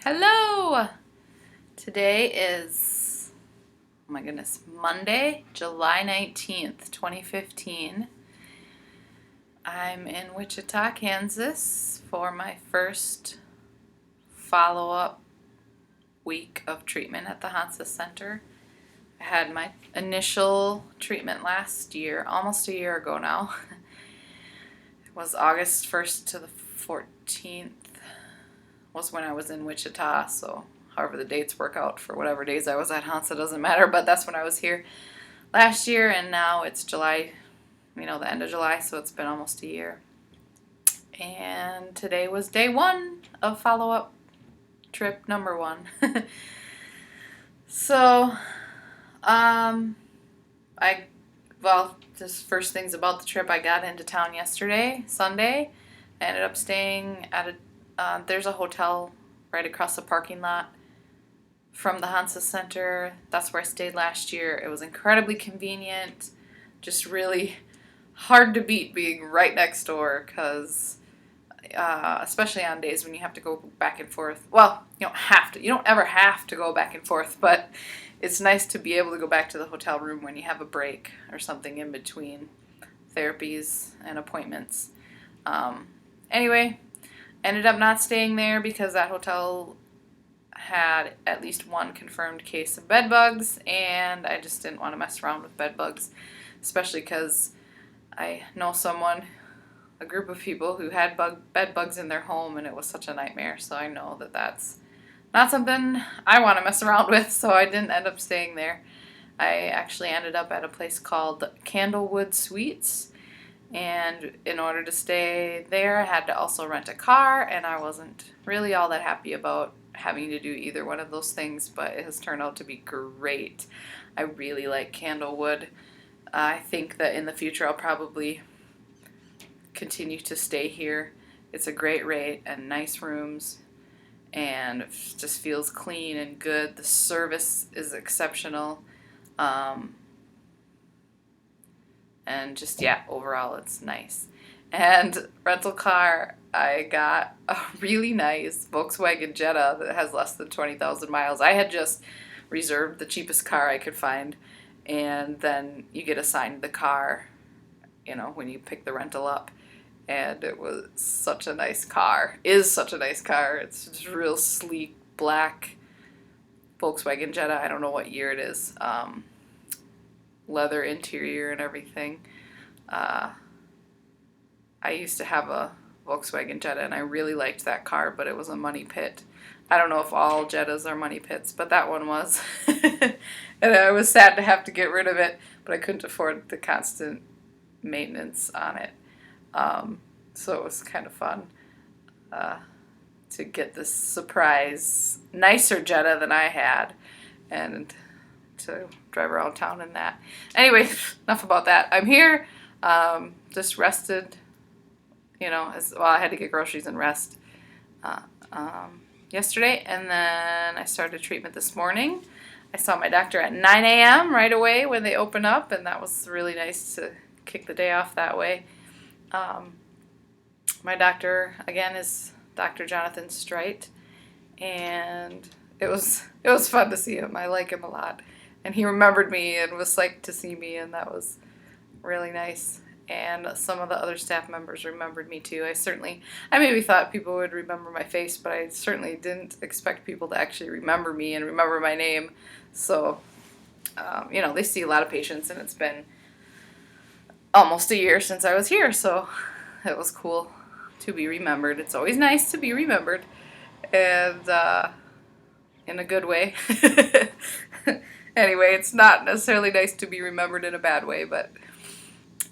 Hello! Today is, oh my goodness, Monday, July 19th, 2015. I'm in Wichita, Kansas for my first follow-up week of treatment at the Hansa Center. I had my initial treatment last year, almost a year ago now. It was August 1st to the 14th was when I was in Wichita, so however the dates work out for whatever days I was at Hansa doesn't matter, but that's when I was here last year, and now it's July, the end of July, so it's been almost a year. And today was day one of follow-up trip number one. So, just first things about the trip, I got into town yesterday, Sunday. I ended up staying at there's a hotel right across the parking lot from the Hansa Center. That's where I stayed last year. It was incredibly convenient, just really hard to beat being right next door because especially on days when you have to go back and forth. Well, you don't have to. You don't ever have to go back and forth, but it's nice to be able to go back to the hotel room when you have a break or something in between therapies and appointments. Anyway, ended up not staying there because that hotel had at least one confirmed case of bed bugs, and I just didn't want to mess around with bed bugs, especially because I know a group of people who had bed bugs in their home, and it was such a nightmare, so I know that that's not something I want to mess around with, so I didn't end up staying there. I actually ended up at a place called Candlewood Suites, and in order to stay there, I had to also rent a car, and I wasn't really all that happy about having to do either one of those things, but it has turned out to be great. I really like Candlewood. I think that in the future I'll probably continue to stay here. It's a great rate and nice rooms, and it just feels clean and good. The service is exceptional. And just, overall it's nice. And rental car, I got a really nice Volkswagen Jetta that has less than 20,000 miles. I had just reserved the cheapest car I could find, and then you get assigned the car, when you pick the rental up. And it was such a nice car. Is such a nice car. It's just real sleek, black Volkswagen Jetta. I don't know what year it is. Leather interior and everything. I used to have a Volkswagen Jetta, and I really liked that car, but it was a money pit. I don't know if all Jettas are money pits, but that one was. And I was sad to have to get rid of it, but I couldn't afford the constant maintenance on it. So it was kind of fun to get this surprise, nicer Jetta than I had, and to drive around town in that. Anyway, enough about that. I'm here, just rested, I had to get groceries and rest yesterday, and then I started treatment this morning. I saw my doctor at 9 a.m. right away when they open up, and that was really nice to kick the day off that way. My doctor, again, is Dr. Jonathan Strite, and it was fun to see him. I like him a lot. And he remembered me and was psyched to see me, and that was really nice. And some of the other staff members remembered me too. I maybe thought people would remember my face, but I certainly didn't expect people to actually remember me and remember my name. So, they see a lot of patients, and it's been almost a year since I was here, so it was cool to be remembered. It's always nice to be remembered, and in a good way. Anyway, it's not necessarily nice to be remembered in a bad way, but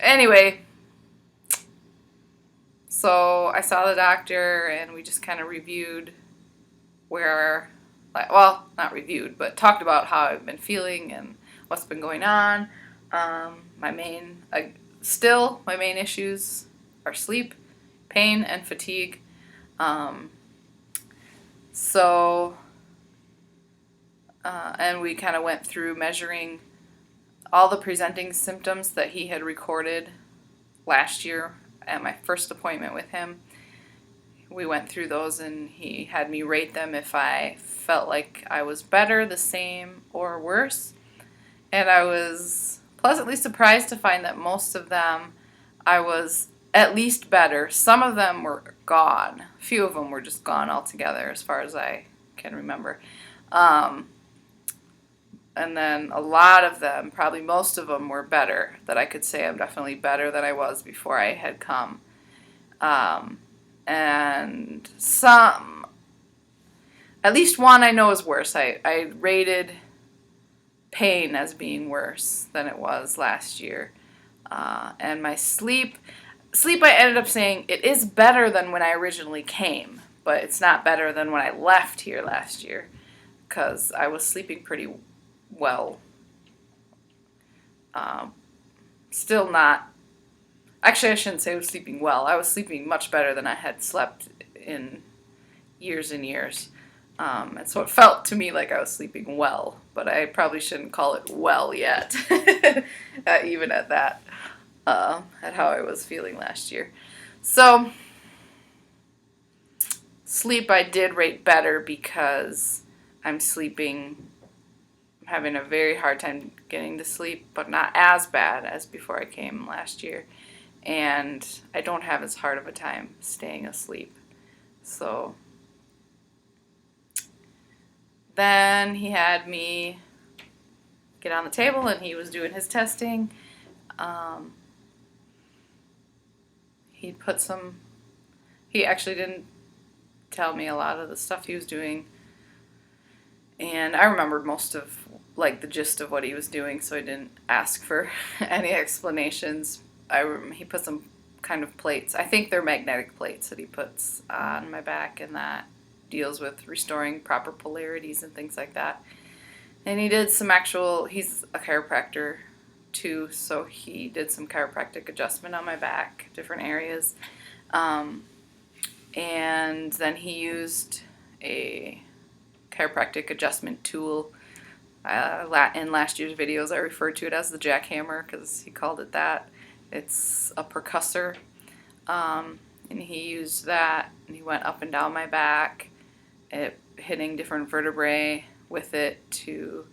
anyway, so I saw the doctor, and we just kind of reviewed not reviewed, but talked about how I've been feeling and what's been going on. My main issues are sleep, pain, and fatigue. And we kind of went through measuring all the presenting symptoms that he had recorded last year at my first appointment with him. we went through those, and he had me rate them if I felt like I was better, the same, or worse. And I was pleasantly surprised to find that most of them I was at least better. Some of them were gone. A few of them were just gone altogether, as far as I can remember. Um, and then a lot of them, probably most of them, were better, that I could say I'm definitely better than I was before I had come. And some, at least one I know is worse. I rated pain as being worse than it was last year. And my sleep I ended up saying it is better than when I originally came, but it's not better than when I left here last year, because I was sleeping pretty well. Still not, actually I shouldn't say I was sleeping well. I was sleeping much better than I had slept in years and years. And so it felt to me like I was sleeping well, but I probably shouldn't call it well yet, even at that, at how I was feeling last year. So, sleep I did rate better because I'm having a very hard time getting to sleep, but not as bad as before I came last year. And I don't have as hard of a time staying asleep. So, then he had me get on the table, and he was doing his testing. He actually didn't tell me a lot of the stuff he was doing. And I remembered most of, like, the gist of what he was doing, so I didn't ask for any explanations. He put some kind of plates. I think they're magnetic plates that he puts on my back, and that deals with restoring proper polarities and things like that. And he did some he's a chiropractor too, so he did some chiropractic adjustment on my back, different areas. And then he used a chiropractic adjustment tool. In last year's videos, I referred to it as the jackhammer because he called it that. It's a percussor. And he used that, and he went up and down my back, hitting different vertebrae with it to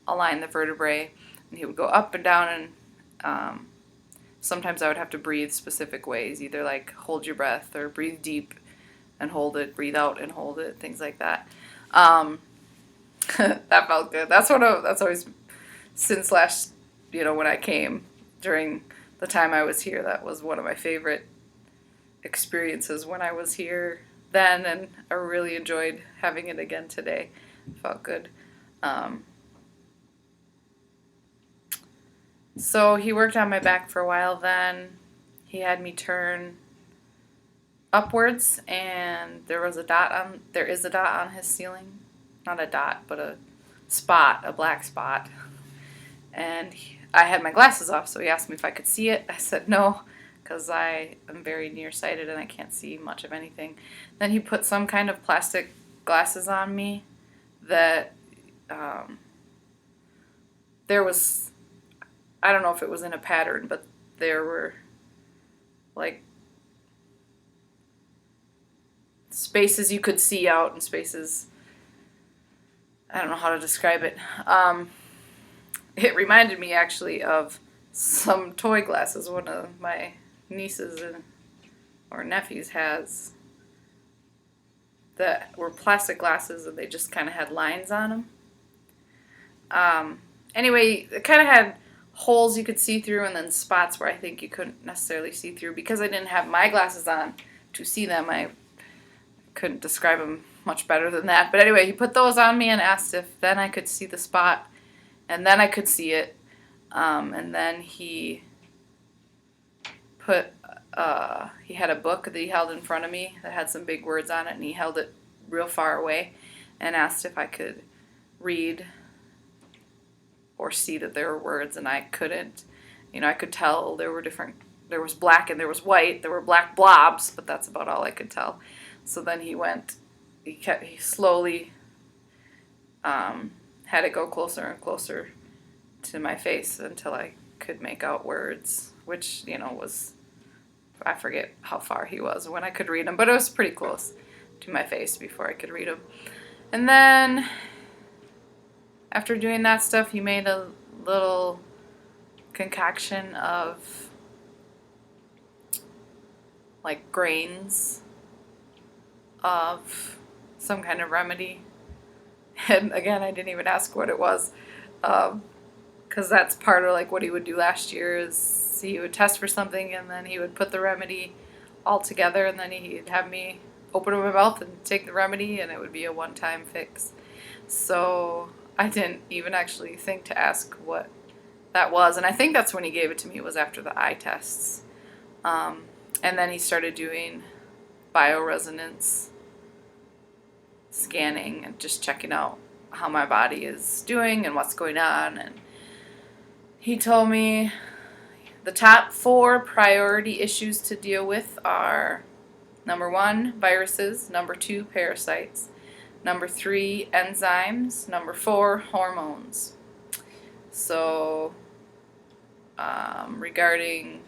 align the vertebrae. And he would go up and down, and sometimes I would have to breathe specific ways, either like hold your breath or breathe deep and hold it, breathe out and hold it, things like that. That felt good. That's always, since last, when I came, during the time I was here, that was one of my favorite experiences when I was here then, and I really enjoyed having it again today. It felt good. So he worked on my back for a while then. He had me turn upwards, and there is a dot on his ceiling. Not a dot, but a black spot. And I had my glasses off, so he asked me if I could see it. I said no, because I am very nearsighted and I can't see much of anything. Then he put some kind of plastic glasses on me that there was, I don't know if it was in a pattern, but there were like spaces you could see out and spaces, I don't know how to describe it. It reminded me actually of some toy glasses one of my nieces or nephews has that were plastic glasses, and they just kind of had lines on them. Anyway, it kind of had holes you could see through, and then spots where I think you couldn't necessarily see through. Because I didn't have my glasses on to see them, I couldn't describe them much better than that. But anyway, he put those on me and asked if then I could see the spot, and then I could see it. And then he he had a book that he held in front of me that had some big words on it, and he held it real far away and asked if I could read or see that there were words, and I couldn't. I could tell there was black and there was white, there were black blobs, but that's about all I could tell. So then he slowly had it go closer and closer to my face until I could make out words, which, was, I forget how far he was when I could read him, but it was pretty close to my face before I could read him. And then after doing that stuff, he made a little concoction of like grains of some kind of remedy. And again, I didn't even ask what it was, because that's part of like what he would do last year is he would test for something and then he would put the remedy all together and then he'd have me open my mouth and take the remedy and it would be a one-time fix. So I didn't even actually think to ask what that was, and I think that's when he gave it to me, was after the eye tests. And then he started doing bioresonance scanning and just checking out how my body is doing and what's going on. And he told me the top 4 priority issues to deal with are number 1, viruses, number 2, parasites, number 3, enzymes, number 4, hormones. So regarding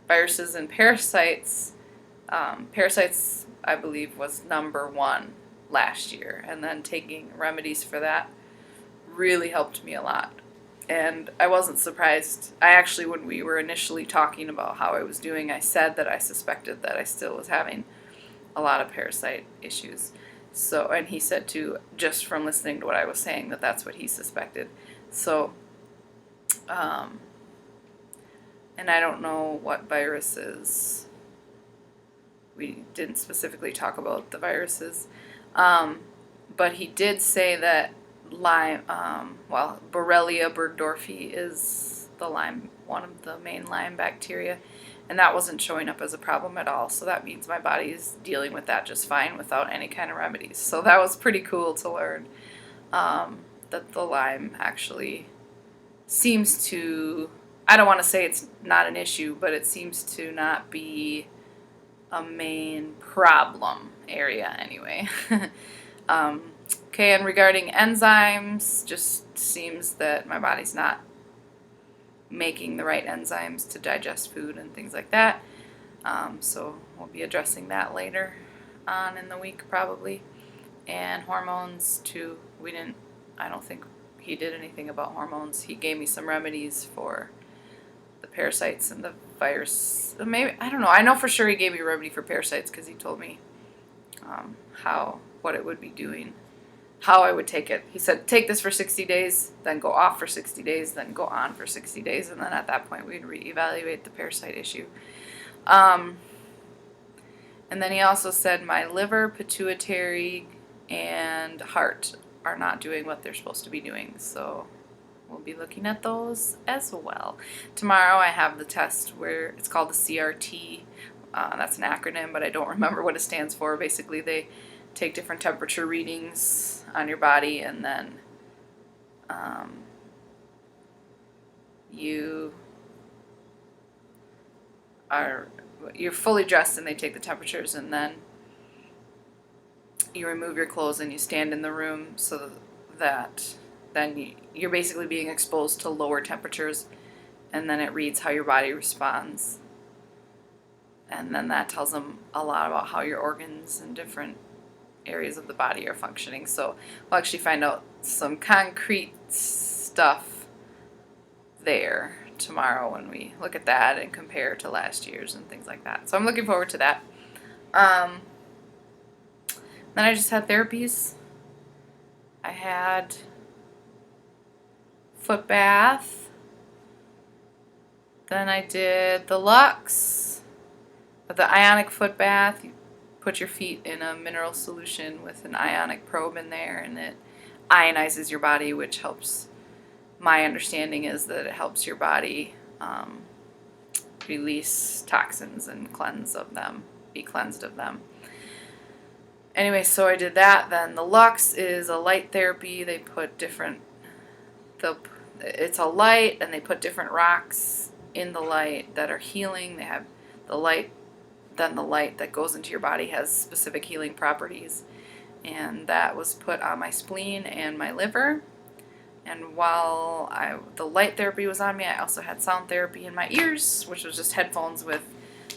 viruses and parasites, parasites I believe was number 1 last year, and then taking remedies for that really helped me a lot. And I wasn't surprised. I actually, when we were initially talking about how I was doing, I said that I suspected that I still was having a lot of parasite issues. So, and he said too, just from listening to what I was saying, that that's what he suspected. So, and I don't know what viruses. We didn't specifically talk about the viruses. But he did say that Lyme, Borrelia burgdorferi is the Lyme, one of the main Lyme bacteria, and that wasn't showing up as a problem at all. So that means my body is dealing with that just fine without any kind of remedies. So that was pretty cool to learn, that the Lyme actually seems to, I don't want to say it's not an issue, but it seems to not be a main problem area anyway. Okay, and regarding enzymes, just seems that my body's not making the right enzymes to digest food and things like that. So we'll be addressing that later on in the week probably. And hormones too. I don't think he did anything about hormones. He gave me some remedies for the parasites and the virus. Maybe, I don't know. I know for sure he gave me a remedy for parasites because he told me what it would be doing, how I would take it. He said, take this for 60 days, then go off for 60 days, then go on for 60 days, and then at that point we'd reevaluate the parasite issue. And then he also said my liver, pituitary, and heart are not doing what they're supposed to be doing, so we'll be looking at those as well. Tomorrow I have the test where it's called the CRT. That's an acronym, but I don't remember what it stands for. Basically, they take different temperature readings on your body, and then you're fully dressed and they take the temperatures, and then you remove your clothes and you stand in the room so that then you're basically being exposed to lower temperatures, and then it reads how your body responds, and then that tells them a lot about how your organs and different areas of the body are functioning. So we'll actually find out some concrete stuff there tomorrow when we look at that and compare to last year's and things like that. So I'm looking forward to that. Then I just had therapies. I had foot bath. Then I did the Lux, the ionic foot bath. You put your feet in a mineral solution with an ionic probe in there, and it ionizes your body, which helps. My understanding is that it helps your body release toxins and be cleansed of them. Anyway, so I did that. Then the Lux is a light therapy. They put it's a light, and they put different rocks in the light that are healing. They have the light, then the light that goes into your body has specific healing properties. And that was put on my spleen and my liver. And while the light therapy was on me, I also had sound therapy in my ears, which was just headphones with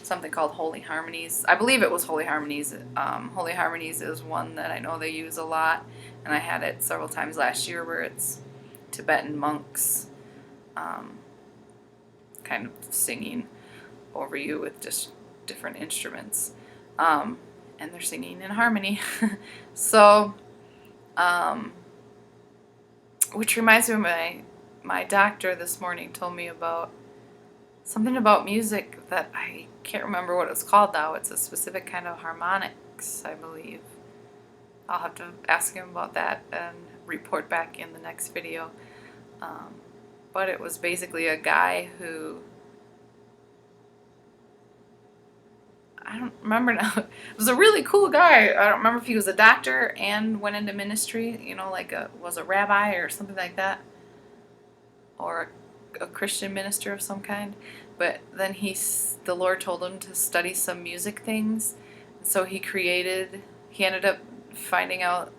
something called Holy Harmonies. I believe it was Holy Harmonies. Holy Harmonies is one that I know they use a lot, and I had it several times last year, where it's Tibetan monks kind of singing over you with just different instruments, and they're singing in harmony. So, which reminds me of my doctor this morning told me about something about music that I can't remember what it's called now. It's a specific kind of harmonics, I believe. I'll have to ask him about that and report back in the next video. But it was basically a guy who, I don't remember now. It was a really cool guy. I don't remember if he was a doctor and went into ministry, like was a rabbi or something like that, or a Christian minister of some kind. But then the Lord told him to study some music things. So he ended up finding out,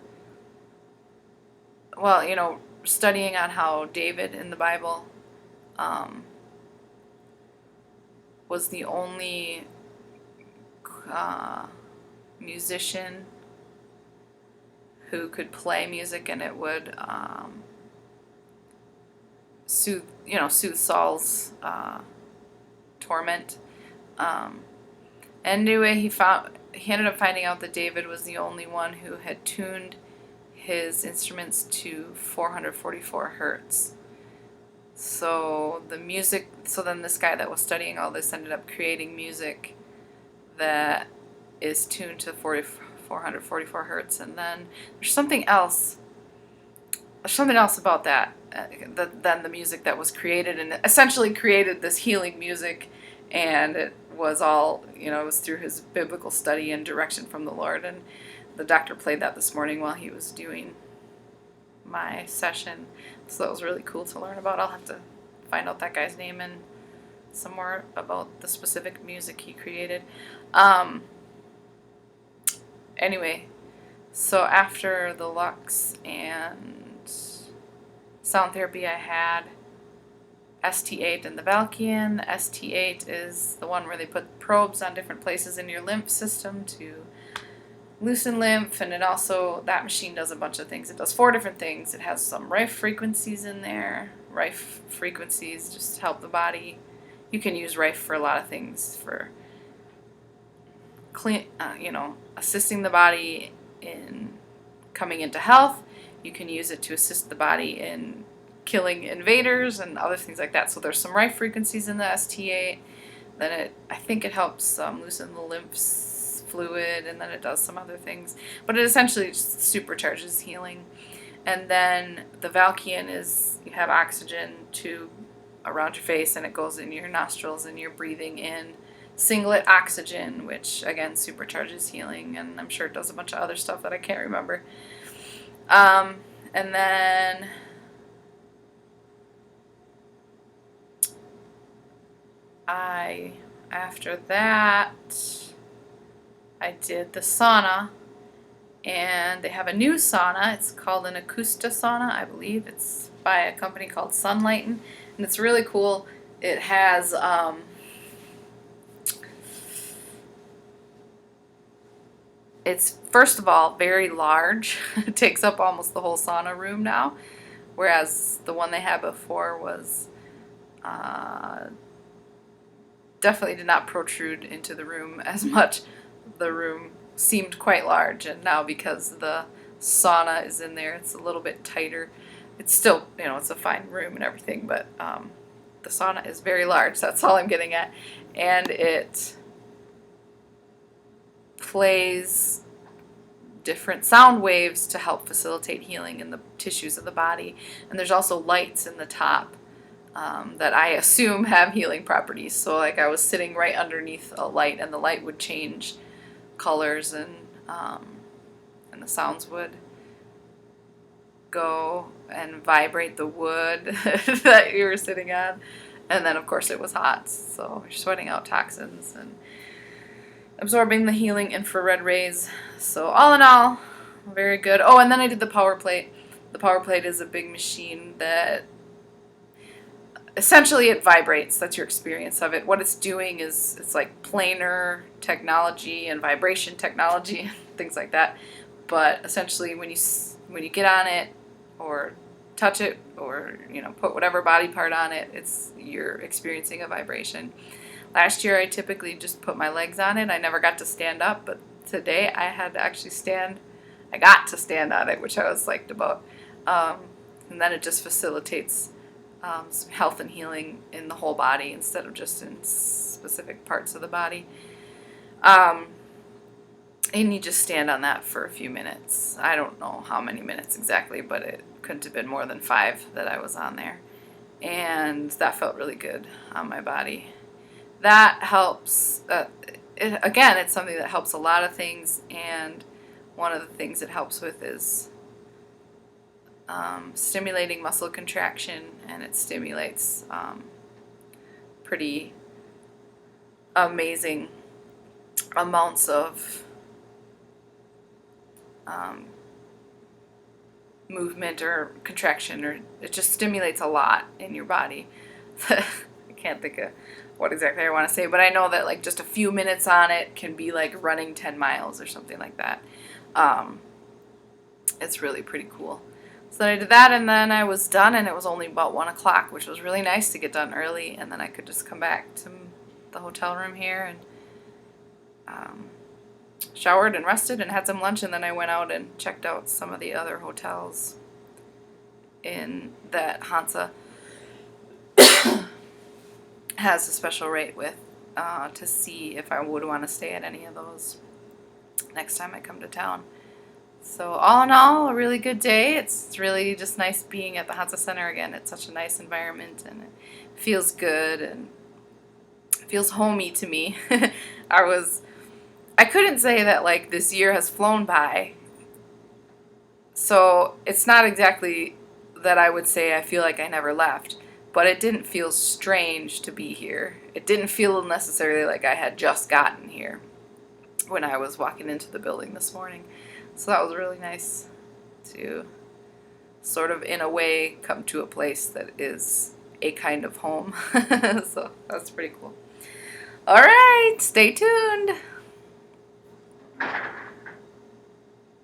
studying on how David in the Bible was the only musician who could play music, and it would soothe Saul's torment. Anyway, he ended up finding out that David was the only one who had tuned his instruments to 444 hertz. So then this guy that was studying all this ended up creating music that is tuned to 444 hertz. And then there's something else about that, than the music that was created, and essentially created this healing music. And it was all, it was through his biblical study and direction from the Lord. And the doctor played that this morning while he was doing my session. So that was really cool to learn about. I'll have to find out that guy's name and some more about the specific music he created. Anyway, so after the Lux and sound therapy, I had ST8 and the Valkian. ST8 is the one where they put probes on different places in your lymph system to loosen lymph, and that machine does a bunch of things. It does 4 different things. It has some Rife frequencies in there. Rife frequencies just help the body. You can use Rife for a lot of things, for assisting the body in coming into health. You can use it to assist the body in killing invaders and other things like that. So there's some Rife frequencies in the ST8. Then I think it helps loosen the lymph fluid, and then it does some other things. But it essentially just supercharges healing. And then the Valkian is, you have oxygen tube around your face, and it goes in your nostrils, and you're breathing in singlet oxygen, which again supercharges healing. And I'm sure it does a bunch of other stuff that I can't remember. And then after that, I did the sauna, and they have a new sauna. It's called an Acoustic sauna, I believe. It's by a company called Sunlighten, and it's really cool. It has it's, first of all, very large. It takes up almost the whole sauna room now, whereas the one they had before was definitely did not protrude into the room as much. The room seemed quite large, and now because the sauna is in there, it's a little bit tighter. It's still, it's a fine room and everything, but the sauna is very large. That's all I'm getting at. And it plays different sound waves to help facilitate healing in the tissues of the body. And there's also lights in the top that I assume have healing properties. So like I was sitting right underneath a light, and the light would change colors, and the sounds would go and vibrate the wood that you were sitting on. And then of course it was hot, so you're sweating out toxins and absorbing the healing infrared rays. So all in all, very good. Oh, and then I did the power plate. The power plate is a big machine that essentially it vibrates. That's your experience of it. What it's doing is it's like planar technology and vibration technology, things like that. But essentially, when you get on it or touch it or put whatever body part on it, you're experiencing a vibration. Last year, I typically just put my legs on it. I never got to stand up, but today I had to actually stand. I got to stand on it, which I was psyched about. And then it just facilitates some health and healing in the whole body instead of just in specific parts of the body. And you just stand on that for a few minutes. I don't know how many minutes exactly, but it couldn't have been more than 5 that I was on there. And that felt really good on my body. That helps. It's something that helps a lot of things, and one of the things it helps with is stimulating muscle contraction, and it stimulates pretty amazing amounts of movement or contraction, or it just stimulates a lot in your body. I can't think of what exactly I want to say, but I know that like just a few minutes on it can be like running 10 miles or something like that. It's really pretty cool. So then I did that, and then I was done, and it was only about 1 o'clock, which was really nice to get done early, and then I could just come back to the hotel room here and showered and rested and had some lunch, and then I went out and checked out some of the other hotels in that Hansa has a special rate with to see if I would want to stay at any of those next time I come to town. So all in all, a really good day. It's really just nice being at the Hansa Center again. It's such a nice environment, and it feels good and feels homey to me. I couldn't say that like this year has flown by. So it's not exactly that I would say I feel like I never left, but it didn't feel strange to be here. It didn't feel necessarily like I had just gotten here when I was walking into the building this morning. So that was really nice to sort of, in a way, come to a place that is a kind of home. So that's pretty cool. All right, stay tuned.